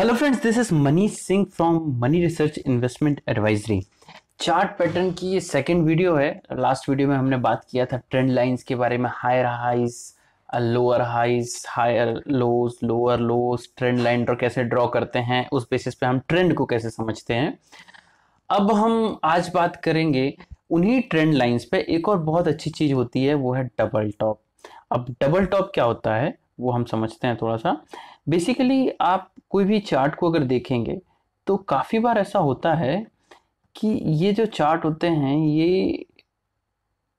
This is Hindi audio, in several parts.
Hello friends, this is Manish Singh from money research investment advisory. Chart pattern की ये सेकंड वीडियो है। लास्ट वीडियो में हमने बात किया था ट्रेंड लाइंस के बारे में, higher highs, lower highs, higher lows, lower lows, trend line draw कैसे ड्रॉ करते हैं, उस बेसिस पे हम ट्रेंड को कैसे समझते हैं। अब हम आज बात करेंगे उन्हीं ट्रेंड लाइंस पे। एक और बहुत अच्छी चीज होती है, वो है डबल टॉप। अब डबल टॉप क्या होता है वो हम समझते हैं थोड़ा सा। बेसिकली आप कोई भी चार्ट को अगर देखेंगे तो काफी बार ऐसा होता है कि ये जो चार्ट होते हैं ये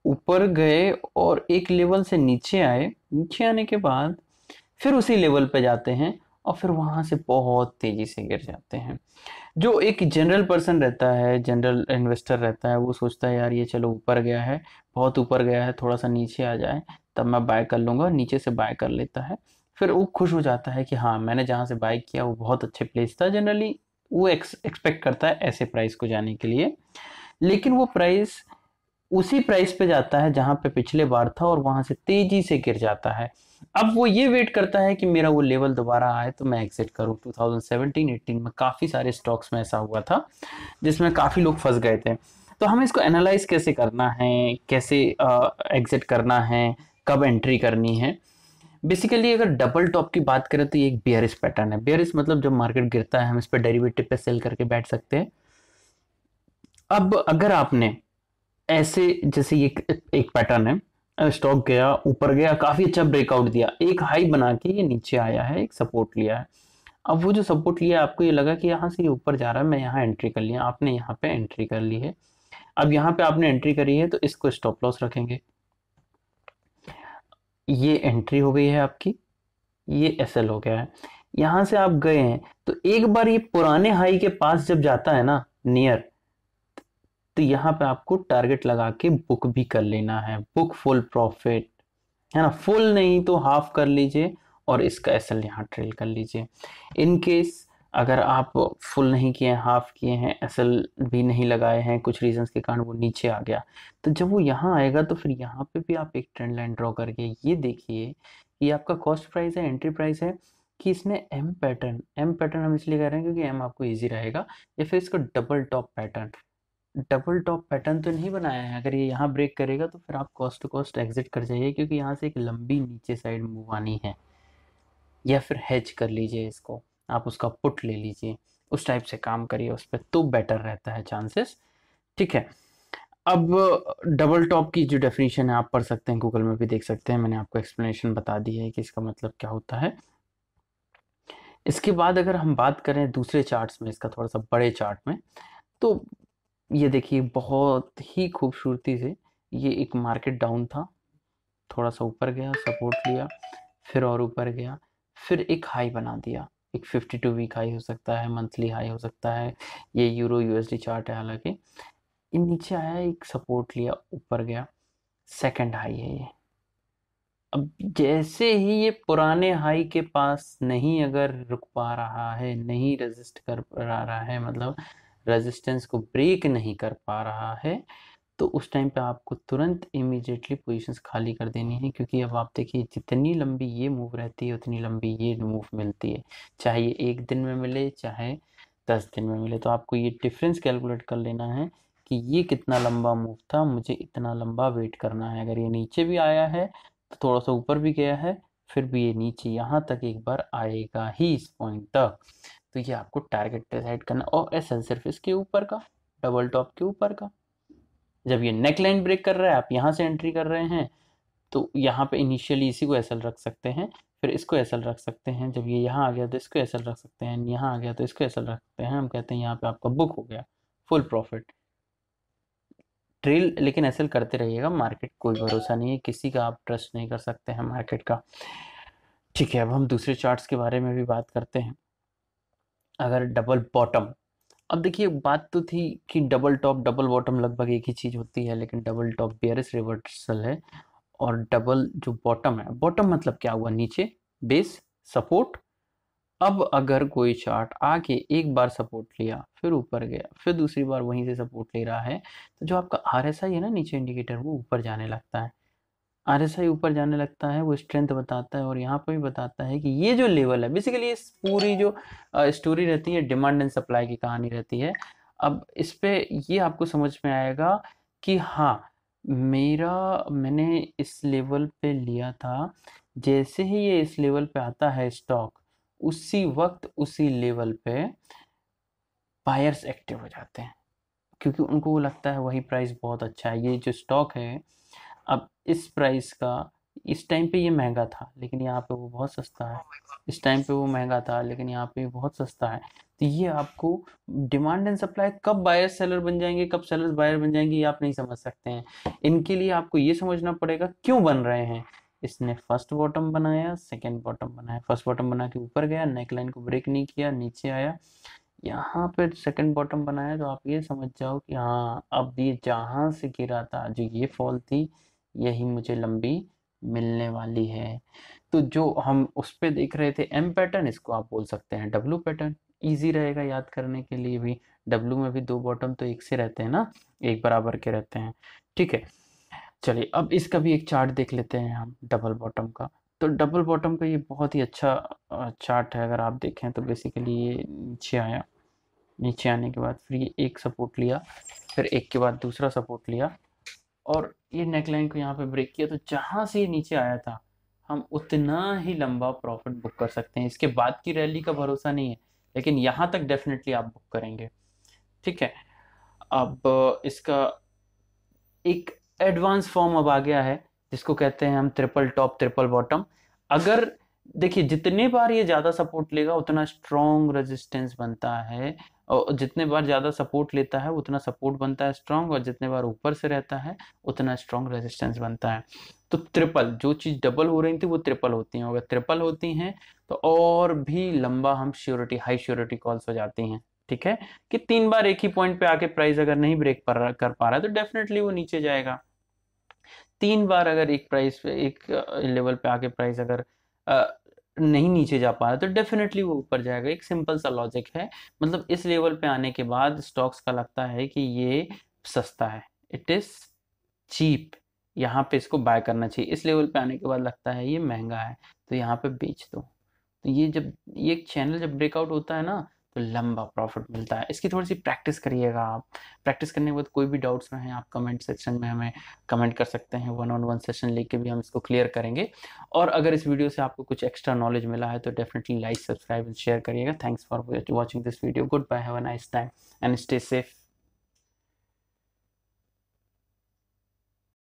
ऊपर गए और एक लेवल से नीचे आए, नीचे आने के बाद फिर उसी लेवल पे जाते हैं और फिर वहां से बहुत तेजी से गिर जाते हैं। जो एक जनरल पर्सन रहता है, जनरल इन्वेस्टर रहता है, वो सोचता है यार ये चलो ऊपर गया है, बहुत ऊपर गया है, थोड़ा सा नीचे आ जाए तब मैं बाय कर लूंगा, नीचे से बाय कर लेता है। फिर वो खुश हो जाता है कि हाँ, मैंने जहाँ से बाय किया वो बहुत अच्छे प्लेस था। जनरली वो एक्सपेक्ट करता है ऐसे प्राइस को जाने के लिए, लेकिन वो प्राइस उसी प्राइस पे जाता है जहां पे पिछले बार था और वहां से तेजी से गिर जाता है। अब वो ये वेट करता है कि मेरा वो लेवल दोबारा आए तो मैं एग्जिट करूं। 2017-18 में काफी सारे स्टॉक्स में ऐसा हुआ था जिसमें काफी लोग फंस गए थे। तो हमें इसको एनालाइज कैसे करना है, कैसे एग्जिट करना है, कब एंट्री करनी है। बेसिकली अगर डबल टॉप की बात करें तो ये एक बेयरिश पैटर्न है। बेयरिश मतलब जब मार्केट गिरता है हम इस पर डेरिवेटिव पे सेल करके बैठ सकते हैं। अब अगर आपने ऐसे, जैसे ये एक पैटर्न है, स्टॉक गया ऊपर, गया काफी अच्छा ब्रेकआउट दिया, एक हाई बना के ये नीचे आया है, एक सपोर्ट लिया है। अब वो जो सपोर्ट लिया, आपको ये लगा कि यहाँ से ये ऊपर जा रहा है, मैं यहाँ एंट्री कर लिया, आपने यहाँ पे एंट्री कर ली है। अब यहाँ पे आपने एंट्री करी है तो इसको स्टॉप लॉस रखेंगे। ये एंट्री हो गई है आपकी, ये एसएल हो गया है। यहाँ से आप गए हैं तो एक बार ये पुराने हाई के पास जब जाता है ना, नियर, तो यहाँ पे आपको टारगेट लगा के बुक भी कर लेना है, बुक फुल प्रॉफिट, है ना। फुल नहीं तो हाफ कर लीजिए और इसका एसएल यहाँ ट्रेल कर लीजिए। इन केस अगर आप फुल नहीं किए हैं, हाफ किए हैं, एसएल भी नहीं लगाए हैं, कुछ रीजंस के कारण वो नीचे आ गया, तो जब वो यहाँ आएगा तो फिर यहाँ पे भी आप एक ट्रेंड लाइन ड्रॉ करके ये देखिए, ये आपका कॉस्ट प्राइस है, एंट्री प्राइस है, कि इसने एम पैटर्न हम इसलिए कह रहे हैं क्योंकि एम आपको ईजी रहेगा, या फिर इसको double top pattern, double top pattern तो नहीं बनाया है। अगर ये यहाँ ब्रेक करेगा तो फिर आप कॉस्ट टू कॉस्ट एग्जिट कर जाइए, क्योंकि यहाँ से एक लंबी नीचे साइड मूव आनी है। या फिर हेज कर लीजिए इसको, आप उसका पुट ले लीजिए, उस टाइप से काम करिए उस पर, तो बेटर रहता है चांसेस। ठीक है। अब डबल टॉप की जो डेफिनेशन है आप पढ़ सकते हैं, गूगल में भी देख सकते हैं, मैंने आपको एक्सप्लेनेशन बता दी है कि इसका मतलब क्या होता है। इसके बाद अगर हम बात करें दूसरे चार्ट्स में, इसका थोड़ा सा बड़े चार्ट में, तो ये देखिए बहुत ही खूबसूरती से ये एक मार्केट डाउन था, थोड़ा सा ऊपर गया, सपोर्ट लिया, फिर और ऊपर गया, फिर एक हाई बना दिया। एक 52 वीक हाई हो सकता है, मंथली हाई हो सकता है, ये यूरो यूएसडी चार्ट है हालांकि। ये नीचे आया, एक सपोर्ट लिया, ऊपर गया, सेकंड हाई है ये। अब जैसे ही ये पुराने हाई के पास नहीं अगर रुक पा रहा है, नहीं रेजिस्ट कर पा रहा है, मतलब रेजिस्टेंस को ब्रेक नहीं कर पा रहा है, तो उस टाइम पे आपको तुरंत इमीडिएटली पोजीशंस खाली कर देनी है। क्योंकि अब आप देखिए जितनी लंबी ये मूव रहती है उतनी लंबी ये मूव मिलती है, चाहे ये एक दिन में मिले चाहे 10 दिन में मिले। तो आपको ये डिफरेंस कैलकुलेट कर लेना है कि ये कितना लंबा मूव था, मुझे इतना लंबा वेट करना है। अगर ये नीचे भी आया है तो थोड़ा सा ऊपर भी गया है, फिर भी ये नीचे यहाँ तक एक बार आएगा ही, इस पॉइंट तक। तो ये आपको टारगेट डिसाइड करना, और एसएल सिर्फ इसके ऊपर का, डबल टॉप के ऊपर का। जब ये नेक लाइन ब्रेक कर रहा है, आप यहाँ से एंट्री कर रहे हैं, तो यहाँ पे इनिशियली इसी को एसएल रख सकते हैं, फिर इसको एसएल रख सकते हैं। जब ये यहाँ आ गया तो इसको एसएल रख सकते हैं, यहाँ आ गया तो इसको एसएल रख सकते हैं। हम कहते हैं यहाँ पे आपका बुक हो गया, फुल प्रॉफिट। ट्रेल लेकिन एसएल करते रहिएगा, मार्केट कोई भरोसा नहीं है, किसी का आप ट्रस्ट नहीं कर सकते हैं मार्केट का। ठीक है, अब हम दूसरे चार्ट्स के बारे में भी बात करते हैं। अगर डबल बॉटम, अब देखिए बात तो थी कि डबल टॉप डबल बॉटम लगभग एक ही चीज होती है, लेकिन डबल टॉप बेयरिश रिवर्सल है, और डबल जो बॉटम है, बॉटम मतलब क्या हुआ, नीचे बेस, सपोर्ट। अब अगर कोई चार्ट आके एक बार सपोर्ट लिया, फिर ऊपर गया, फिर दूसरी बार वहीं से सपोर्ट ले रहा है, तो जो आपका आरएसआई है ना नीचे इंडिकेटर, वो ऊपर जाने लगता है। RSI ऊपर जाने लगता है, वो स्ट्रेंथ बताता है, और यहाँ पे भी बताता है कि ये जो लेवल है, बेसिकली इस पूरी जो स्टोरी रहती है डिमांड एंड सप्लाई की कहानी रहती है। अब इस पे ये आपको समझ में आएगा कि हाँ, मैंने इस लेवल पे लिया था, जैसे ही ये इस लेवल पे आता है स्टॉक, उसी वक्त उसी लेवल पे बायर्स एक्टिव हो जाते हैं, क्योंकि उनको वो लगता है वही प्राइस बहुत अच्छा है। ये जो स्टॉक है, अब इस प्राइस का, इस टाइम पे ये महंगा था लेकिन यहाँ पे वो बहुत सस्ता है, इस टाइम पे वो महंगा था लेकिन यहाँ पे बहुत सस्ता है। तो ये आपको डिमांड एंड सप्लाई, कब बायर सेलर बन जाएंगे, कब सेलर्स बायर बन जाएंगे, ये आप नहीं समझ सकते हैं। इनके लिए आपको ये समझना पड़ेगा क्यों बन रहे हैं। इसने फर्स्ट बॉटम बनाया, सेकेंड बॉटम बनाया, फर्स्ट बॉटम बना के ऊपर गया, नेक लाइन को ब्रेक नहीं किया, नीचे आया, यहाँ पे सेकंड बॉटम बनाया, तो आप ये समझ जाओ कि हाँ, अब ये जहाँ से गिरा था, जो ये फॉल थी, यही मुझे लंबी मिलने वाली है। तो जो हम उस पे देख रहे थे एम पैटर्न, इसको आप बोल सकते हैं डब्लू पैटर्न। इजी रहेगा याद करने के लिए भी। डब्लू में भी दो बॉटम तो एक से रहते हैं ना, एक बराबर के रहते हैं। ठीक है, चलिए अब इसका भी एक चार्ट देख लेते हैं हम, डबल बॉटम का। तो डबल बॉटम का ये बहुत ही अच्छा चार्ट है। अगर आप देखें तो बेसिकली ये नीचे आया, नीचे आने के बाद फिर ये एक सपोर्ट लिया, फिर एक के बाद दूसरा सपोर्ट लिया, और ये नेकलाइन को यहाँ पे ब्रेक किया। तो जहाँ से ये नीचे आया था, हम उतना ही लंबा प्रॉफिट बुक कर सकते हैं। इसके बाद की रैली का भरोसा नहीं है, लेकिन यहाँ तक डेफिनेटली आप बुक करेंगे। ठीक है, अब इसका एक एडवांस फॉर्म अब आ गया है, जिसको कहते हैं हम ट्रिपल टॉप ट्रिपल बॉटम। अगर देखिए, जितने बार ये ज़्यादा सपोर्ट लेगा उतना स्ट्रॉन्ग रेजिस्टेंस बनता है, और जितने बार ज़्यादा सपोर्ट लेता है उतना सपोर्ट बनता है स्ट्रॉन्ग, और जितने बार ऊपर से रहता है उतना स्ट्रॉन्ग रेजिस्टेंस बनता है। तो ट्रिपल, जो चीज़ डबल हो रही थी वो ट्रिपल होती हैं, अगर ट्रिपल होती हैं तो और भी लंबा हम श्योरिटी, हाई श्योरिटी कॉल्स हो जाती हैं। ठीक है, कि 3 बार एक ही पॉइंट पे आके प्राइस अगर नहीं ब्रेक कर पा रहा है तो डेफिनेटली वो नीचे जाएगा। 3 बार अगर एक प्राइस पे, एक लेवल पे आके प्राइस अगर नहीं नीचे जा पा रहा तो डेफिनेटली वो ऊपर जाएगा। एक सिंपल सा लॉजिक है। मतलब इस लेवल पे आने के बाद स्टॉक्स का लगता है कि ये सस्ता है, इट इज चीप, यहाँ पे इसको बाय करना चाहिए। इस लेवल पे आने के बाद लगता है ये महंगा है, तो यहाँ पे बेच दो। तो ये जब ये चैनल जब ब्रेकआउट होता है ना, तो लंबा प्रॉफिट मिलता है। इसकी थोड़ी सी प्रैक्टिस करिएगा आप। प्रैक्टिस करने के बाद कोई भी डाउट्स रहे आप कमेंट सेक्शन में हमें कमेंट कर सकते हैं, वन ऑन वन सेशन लेके भी हम इसको क्लियर करेंगे। और अगर इस वीडियो से आपको कुछ एक्स्ट्रा नॉलेज मिला है तो definitely like, subscribe and share करिएगा। Thanks for watching this video. Good bye, have a nice time and stay safe.